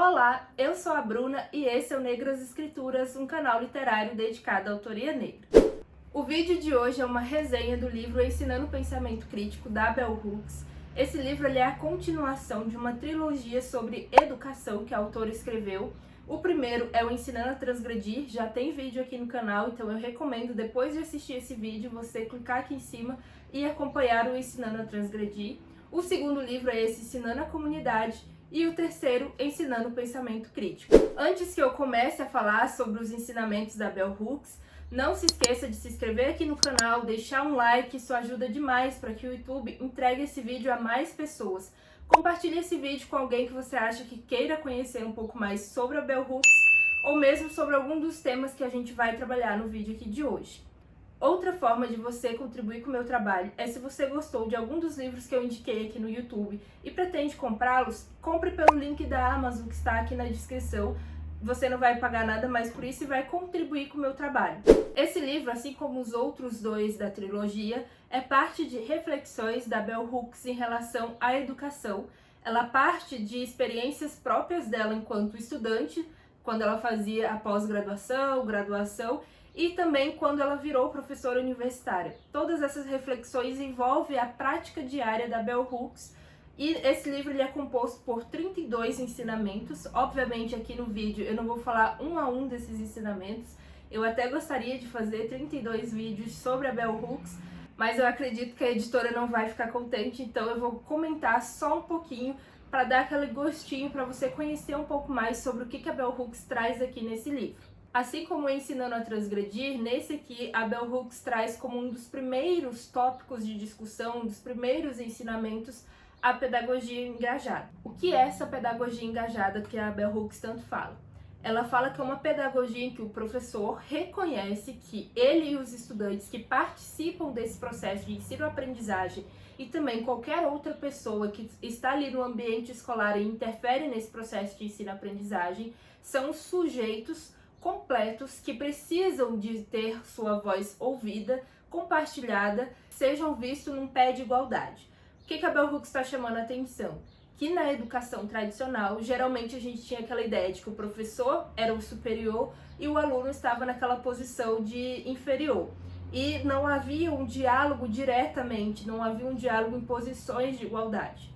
Olá, eu sou a Bruna e esse é o Negras Escrituras, um canal literário dedicado à autoria negra. O vídeo de hoje é uma resenha do livro Ensinando o Pensamento Crítico, da Bell Hooks. Esse livro é a continuação de uma trilogia sobre educação que a autora escreveu. O primeiro é o Ensinando a Transgredir, já tem vídeo aqui no canal, então eu recomendo, depois de assistir esse vídeo, você clicar aqui em cima e acompanhar o Ensinando a Transgredir. O segundo livro é esse, Ensinando a Comunidade, e o terceiro, Ensinando o Pensamento Crítico. Antes que eu comece a falar sobre os ensinamentos da Bell Hooks, não se esqueça de se inscrever aqui no canal, deixar um like, isso ajuda demais para que o YouTube entregue esse vídeo a mais pessoas. Compartilhe esse vídeo com alguém que você acha que queira conhecer um pouco mais sobre a Bell Hooks, ou mesmo sobre algum dos temas que a gente vai trabalhar no vídeo aqui de hoje. Outra forma de você contribuir com o meu trabalho é se você gostou de algum dos livros que eu indiquei aqui no YouTube e pretende comprá-los, compre pelo link da Amazon que está aqui na descrição. Você não vai pagar nada mais por isso e vai contribuir com o meu trabalho. Esse livro, assim como os outros dois da trilogia, é parte de reflexões da Bell Hooks em relação à educação. Ela parte de experiências próprias dela enquanto estudante, quando ela fazia a pós-graduação, graduação, e também quando ela virou professora universitária. Todas essas reflexões envolvem a prática diária da Bell Hooks, e esse livro ele é composto por 32 ensinamentos. Obviamente aqui no vídeo eu não vou falar um a um desses ensinamentos, eu até gostaria de fazer 32 vídeos sobre a Bell Hooks, mas eu acredito que a editora não vai ficar contente, então eu vou comentar só um pouquinho para dar aquele gostinho para você conhecer um pouco mais sobre o que a Bell Hooks traz aqui nesse livro. Assim como Ensinando a Transgredir, nesse aqui a Bell Hooks traz como um dos primeiros tópicos de discussão, um dos primeiros ensinamentos, a pedagogia engajada. O que é essa pedagogia engajada que a Bell Hooks tanto fala? Ela fala que é uma pedagogia em que o professor reconhece que ele e os estudantes que participam desse processo de ensino-aprendizagem e também qualquer outra pessoa que está ali no ambiente escolar e interfere nesse processo de ensino-aprendizagem são sujeitos completos que precisam de ter sua voz ouvida, compartilhada, sejam vistos num pé de igualdade. O que a Bell Hooks está chamando a atenção? Que na educação tradicional, geralmente a gente tinha aquela ideia de que o professor era o superior e o aluno estava naquela posição de inferior. E não havia um diálogo diretamente, não havia um diálogo em posições de igualdade.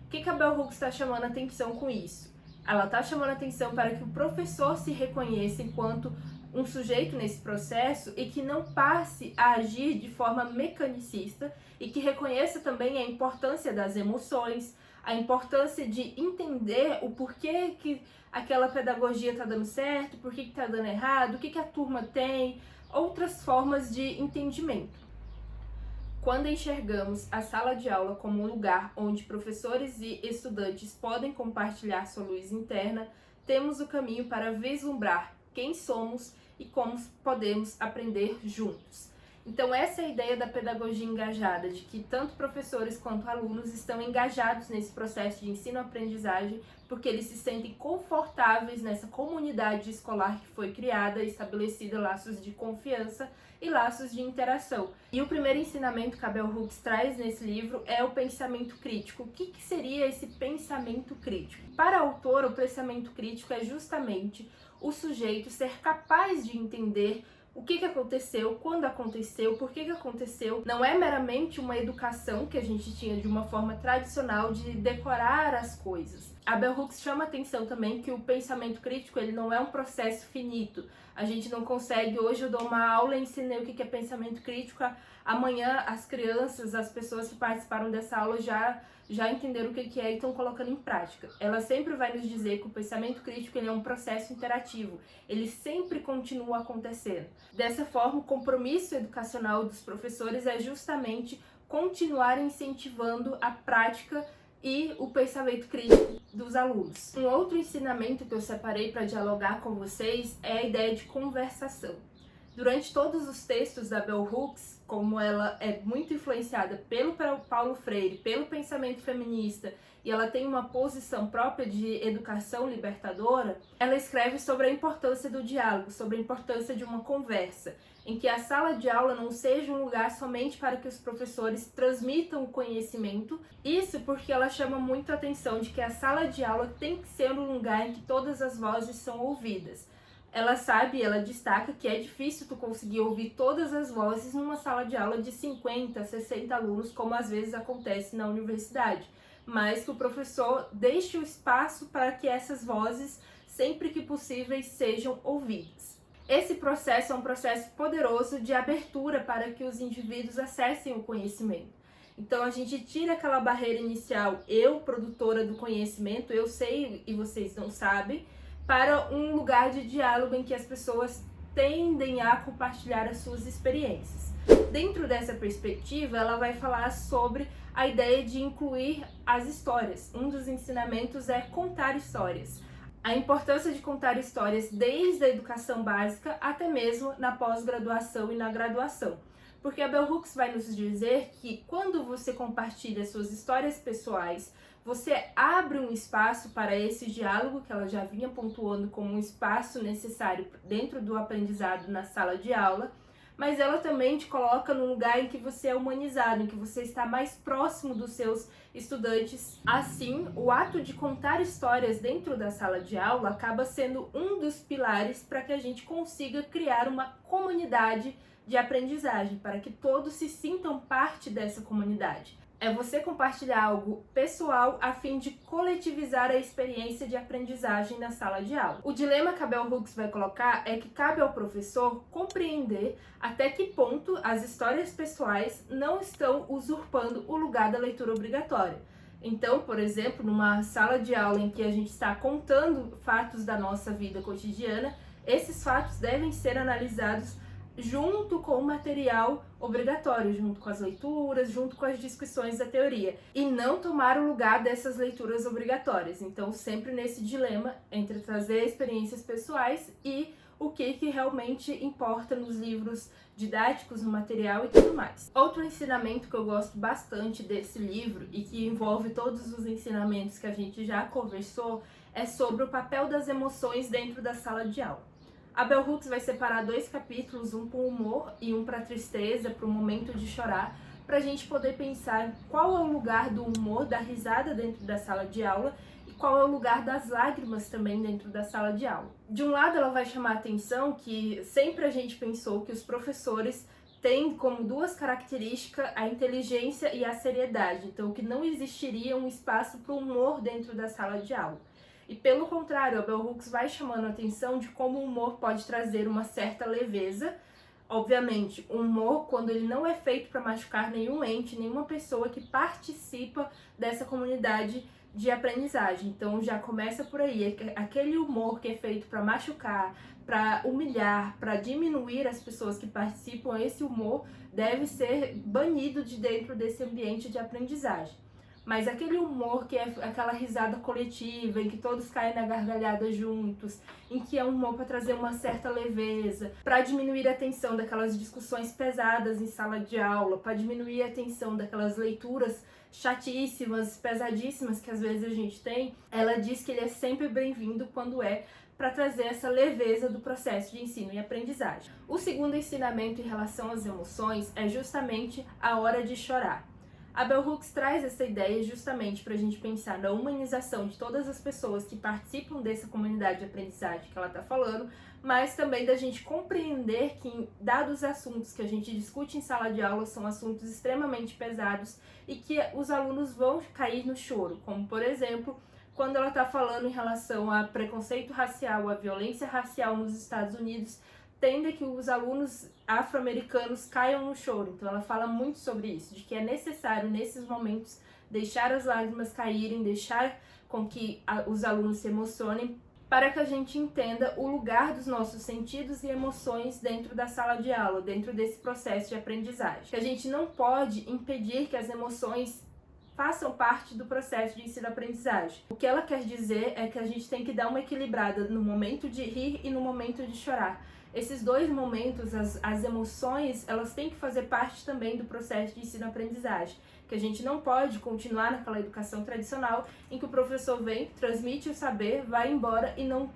O que a Bell Hooks está chamando a atenção com isso? Ela está chamando a atenção para que o professor se reconheça enquanto um sujeito nesse processo e que não passe a agir de forma mecanicista e que reconheça também a importância das emoções, a importância de entender o porquê que aquela pedagogia está dando certo, por que está dando errado, o que a turma tem, outras formas de entendimento. Quando enxergamos a sala de aula como um lugar onde professores e estudantes podem compartilhar sua luz interna, temos o caminho para vislumbrar quem somos e como podemos aprender juntos. Então essa é a ideia da pedagogia engajada, de que tanto professores quanto alunos estão engajados nesse processo de ensino-aprendizagem porque eles se sentem confortáveis nessa comunidade escolar que foi criada, estabelecida laços de confiança e laços de interação. E o primeiro ensinamento que a Bell Hooks traz nesse livro é o pensamento crítico. O que seria esse pensamento crítico? Para a autora, o pensamento crítico é justamente o sujeito ser capaz de entender o que aconteceu, quando aconteceu, por que aconteceu. Não é meramente uma educação que a gente tinha de uma forma tradicional de decorar as coisas. A Bell Hooks chama atenção também que o pensamento crítico ele não é um processo finito. A gente não consegue, hoje eu dou uma aula e ensinei o que é pensamento crítico, amanhã as crianças, as pessoas que participaram dessa aula já entenderam o que é e estão colocando em prática. Ela sempre vai nos dizer que o pensamento crítico ele é um processo interativo, ele sempre continua acontecendo. Dessa forma, o compromisso educacional dos professores é justamente continuar incentivando a prática e o pensamento crítico dos alunos. Um outro ensinamento que eu separei para dialogar com vocês é a ideia de conversação. Durante todos os textos da Bell Hooks, como ela é muito influenciada pelo Paulo Freire, pelo pensamento feminista, e ela tem uma posição própria de educação libertadora, ela escreve sobre a importância do diálogo, sobre a importância de uma conversa, em que a sala de aula não seja um lugar somente para que os professores transmitam o conhecimento. Isso porque ela chama muito a atenção de que a sala de aula tem que ser um lugar em que todas as vozes são ouvidas. Ela sabe, ela destaca que é difícil tu conseguir ouvir todas as vozes numa sala de aula de 50, 60 alunos, como às vezes acontece na universidade, mas que o professor deixe o espaço para que essas vozes, sempre que possíveis, sejam ouvidas. Esse processo é um processo poderoso de abertura para que os indivíduos acessem o conhecimento. Então a gente tira aquela barreira inicial, eu, produtora do conhecimento, eu sei e vocês não sabem, para um lugar de diálogo em que as pessoas tendem a compartilhar as suas experiências. Dentro dessa perspectiva, ela vai falar sobre a ideia de incluir as histórias. Um dos ensinamentos é contar histórias. A importância de contar histórias desde a educação básica até mesmo na pós-graduação e na graduação. Porque a Bell Hooks vai nos dizer que quando você compartilha suas histórias pessoais, você abre um espaço para esse diálogo que ela já vinha pontuando como um espaço necessário dentro do aprendizado na sala de aula, mas ela também te coloca num lugar em que você é humanizado, em que você está mais próximo dos seus estudantes. Assim, o ato de contar histórias dentro da sala de aula acaba sendo um dos pilares para que a gente consiga criar uma comunidade de aprendizagem, para que todos se sintam parte dessa comunidade. É você compartilhar algo pessoal a fim de coletivizar a experiência de aprendizagem na sala de aula. O dilema que a Bell Hooks vai colocar é que cabe ao professor compreender até que ponto as histórias pessoais não estão usurpando o lugar da leitura obrigatória. Então, por exemplo, numa sala de aula em que a gente está contando fatos da nossa vida cotidiana, esses fatos devem ser analisados junto com o material obrigatório, junto com as leituras, junto com as discussões da teoria, e não tomar o lugar dessas leituras obrigatórias. Então, sempre nesse dilema entre trazer experiências pessoais e o que realmente importa nos livros didáticos, no material e tudo mais. Outro ensinamento que eu gosto bastante desse livro e que envolve todos os ensinamentos que a gente já conversou é sobre o papel das emoções dentro da sala de aula. A Bell Hooks vai separar 2 capítulos, um para o humor e um para a tristeza, para o momento de chorar, para a gente poder pensar qual é o lugar do humor, da risada dentro da sala de aula e qual é o lugar das lágrimas também dentro da sala de aula. De um lado, ela vai chamar a atenção que sempre a gente pensou que os professores têm como 2 características a inteligência e a seriedade, então que não existiria um espaço para o humor dentro da sala de aula. E pelo contrário, a Bell Hooks vai chamando a atenção de como o humor pode trazer uma certa leveza. Obviamente, o humor, quando ele não é feito para machucar nenhum ente, nenhuma pessoa que participa dessa comunidade de aprendizagem. Então já começa por aí, aquele humor que é feito para machucar, para humilhar, para diminuir as pessoas que participam, esse humor deve ser banido de dentro desse ambiente de aprendizagem. Mas aquele humor que é aquela risada coletiva, em que todos caem na gargalhada juntos, em que é um humor para trazer uma certa leveza, para diminuir a tensão daquelas discussões pesadas em sala de aula, para diminuir a tensão daquelas leituras chatíssimas, pesadíssimas que às vezes a gente tem, ela diz que ele é sempre bem-vindo quando é para trazer essa leveza do processo de ensino e aprendizagem. O segundo ensinamento em relação às emoções é justamente a hora de chorar. A Bell Hooks traz essa ideia justamente para a gente pensar na humanização de todas as pessoas que participam dessa comunidade de aprendizagem que ela está falando, mas também da gente compreender que, dados assuntos que a gente discute em sala de aula, são assuntos extremamente pesados e que os alunos vão cair no choro, como, por exemplo, quando ela está falando em relação a preconceito racial, a violência racial nos Estados Unidos, tende que os alunos afro-americanos caiam no choro. Então ela fala muito sobre isso, de que é necessário nesses momentos deixar as lágrimas caírem, deixar com que os alunos se emocionem, para que a gente entenda o lugar dos nossos sentidos e emoções dentro da sala de aula, dentro desse processo de aprendizagem. Que a gente não pode impedir que as emoções façam parte do processo de ensino-aprendizagem. O que ela quer dizer é que a gente tem que dar uma equilibrada no momento de rir e no momento de chorar. esses dois momentos, as emoções, elas têm que fazer parte também do processo de ensino-aprendizagem, que a gente não pode continuar naquela educação tradicional em que o professor vem, transmite o saber, vai embora e não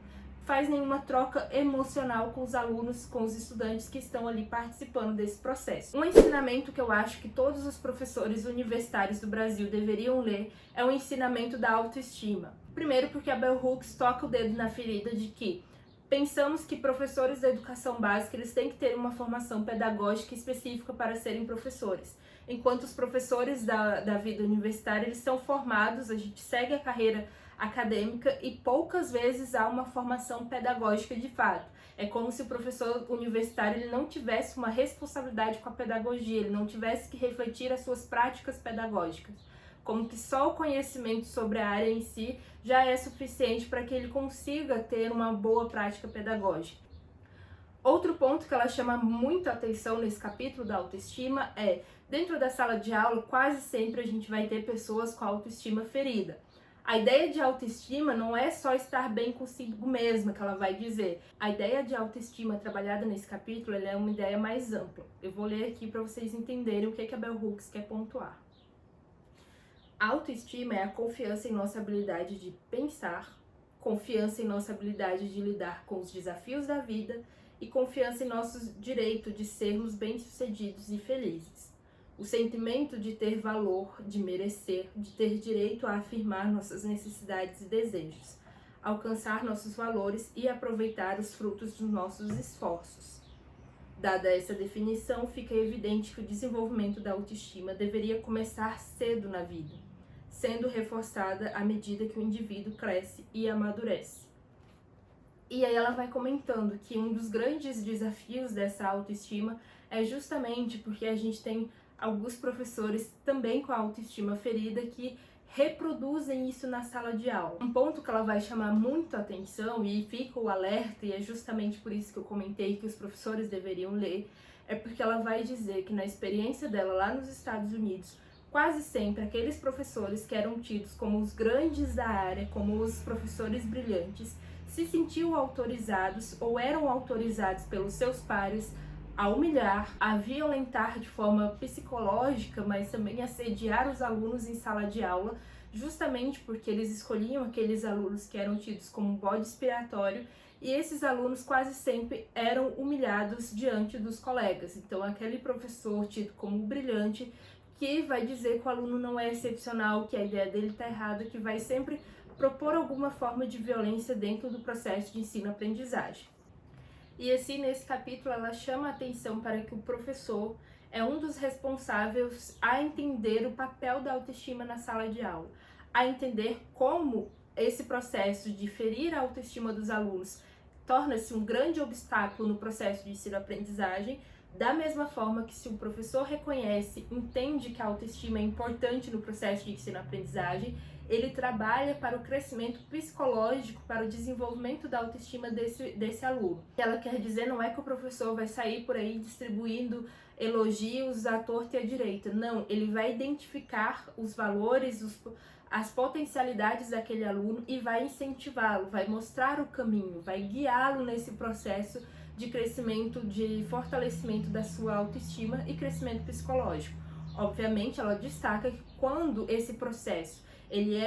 faz nenhuma troca emocional com os alunos, com os estudantes que estão ali participando desse processo. Um ensinamento que eu acho que todos os professores universitários do Brasil deveriam ler é o ensinamento da autoestima. Primeiro porque a Bell Hooks toca o dedo na ferida de que pensamos que professores da educação básica eles têm que ter uma formação pedagógica específica para serem professores, enquanto os professores da vida universitária eles são formados, a gente segue a carreira acadêmica e poucas vezes há uma formação pedagógica de fato. É como se o professor universitário ele não tivesse uma responsabilidade com a pedagogia, ele não tivesse que refletir as suas práticas pedagógicas, como que só o conhecimento sobre a área em si já é suficiente para que ele consiga ter uma boa prática pedagógica. Outro ponto que ela chama muito atenção nesse capítulo da autoestima é, dentro da sala de aula, quase sempre a gente vai ter pessoas com a autoestima ferida. A ideia de autoestima não é só estar bem consigo mesma, que ela vai dizer. A ideia de autoestima trabalhada nesse capítulo ela é uma ideia mais ampla. Eu vou ler aqui para vocês entenderem o que a Bell Hooks quer pontuar. A autoestima é a confiança em nossa habilidade de pensar, confiança em nossa habilidade de lidar com os desafios da vida e confiança em nosso direito de sermos bem-sucedidos e felizes. O sentimento de ter valor, de merecer, de ter direito a afirmar nossas necessidades e desejos, alcançar nossos valores e aproveitar os frutos dos nossos esforços. Dada essa definição, fica evidente que o desenvolvimento da autoestima deveria começar cedo na vida, sendo reforçada à medida que o indivíduo cresce e amadurece. E aí ela vai comentando que um dos grandes desafios dessa autoestima é justamente porque a gente tem alguns professores também com a autoestima ferida que reproduzem isso na sala de aula. Um ponto que ela vai chamar muito a atenção e fica o alerta, e é justamente por isso que eu comentei que os professores deveriam ler, é porque ela vai dizer que na experiência dela lá nos Estados Unidos, quase sempre aqueles professores que eram tidos como os grandes da área, como os professores brilhantes, se sentiam autorizados ou eram autorizados pelos seus pares a humilhar, a violentar de forma psicológica, mas também assediar os alunos em sala de aula, justamente porque eles escolhiam aqueles alunos que eram tidos como bode expiatório, e esses alunos quase sempre eram humilhados diante dos colegas. Então, aquele professor tido como brilhante, que vai dizer que o aluno não é excepcional, que a ideia dele está errada, que vai sempre propor alguma forma de violência dentro do processo de ensino-aprendizagem. E assim, nesse capítulo, ela chama a atenção para que o professor é um dos responsáveis a entender o papel da autoestima na sala de aula, a entender como esse processo de ferir a autoestima dos alunos torna-se um grande obstáculo no processo de ensino-aprendizagem, da mesma forma que se o professor reconhece, entende que a autoestima é importante no processo de ensino-aprendizagem, ele trabalha para o crescimento psicológico, para o desenvolvimento da autoestima desse aluno. O que ela quer dizer não é que o professor vai sair por aí distribuindo elogios à torta e à direita. Não, ele vai identificar os valores, as potencialidades daquele aluno e vai incentivá-lo, vai mostrar o caminho, vai guiá-lo nesse processo de crescimento, de fortalecimento da sua autoestima e crescimento psicológico. Obviamente, ela destaca que quando esse processo ele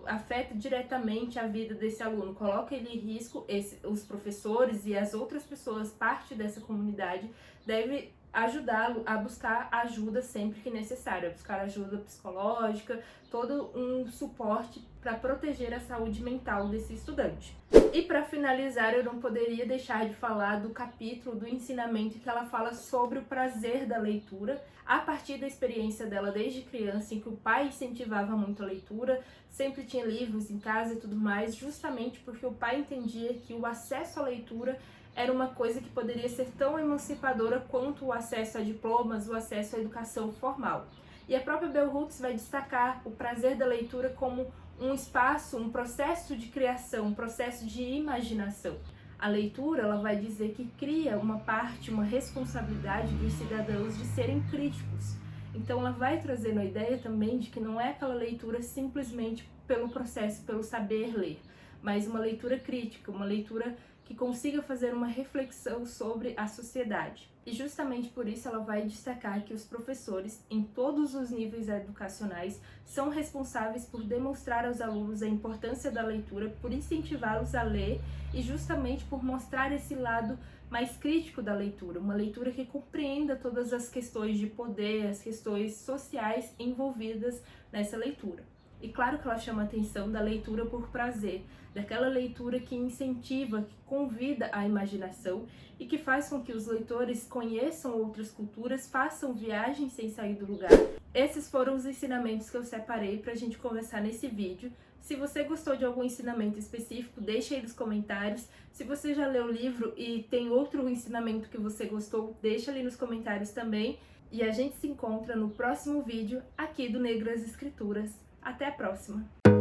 afeta diretamente a vida desse aluno, coloca ele em risco, os professores e as outras pessoas, parte dessa comunidade, deve ajudá-lo a buscar ajuda sempre que necessário, a buscar ajuda psicológica, todo um suporte para proteger a saúde mental desse estudante. E para finalizar, eu não poderia deixar de falar do capítulo do ensinamento que ela fala sobre o prazer da leitura, a partir da experiência dela desde criança, em que o pai incentivava muito a leitura, sempre tinha livros em casa e tudo mais, justamente porque o pai entendia que o acesso à leitura era uma coisa que poderia ser tão emancipadora quanto o acesso a diplomas, o acesso à educação formal. E a própria Bell Hooks vai destacar o prazer da leitura como um espaço, um processo de criação, um processo de imaginação. A leitura, ela vai dizer que cria uma parte, uma responsabilidade dos cidadãos de serem críticos. Então ela vai trazendo a ideia também de que não é aquela leitura simplesmente pelo processo, pelo saber ler, mas uma leitura crítica, uma leitura que consiga fazer uma reflexão sobre a sociedade. E justamente por isso ela vai destacar que os professores, em todos os níveis educacionais, são responsáveis por demonstrar aos alunos a importância da leitura, por incentivá-los a ler e justamente por mostrar esse lado mais crítico da leitura, uma leitura que compreenda todas as questões de poder, as questões sociais envolvidas nessa leitura. E claro que ela chama a atenção da leitura por prazer, daquela leitura que incentiva, que convida a imaginação e que faz com que os leitores conheçam outras culturas, façam viagens sem sair do lugar. Esses foram os ensinamentos que eu separei para a gente conversar nesse vídeo. Se você gostou de algum ensinamento específico, deixa aí nos comentários. Se você já leu o livro e tem outro ensinamento que você gostou, deixa ali nos comentários também. E a gente se encontra no próximo vídeo aqui do Negras Escrituras. Até a próxima!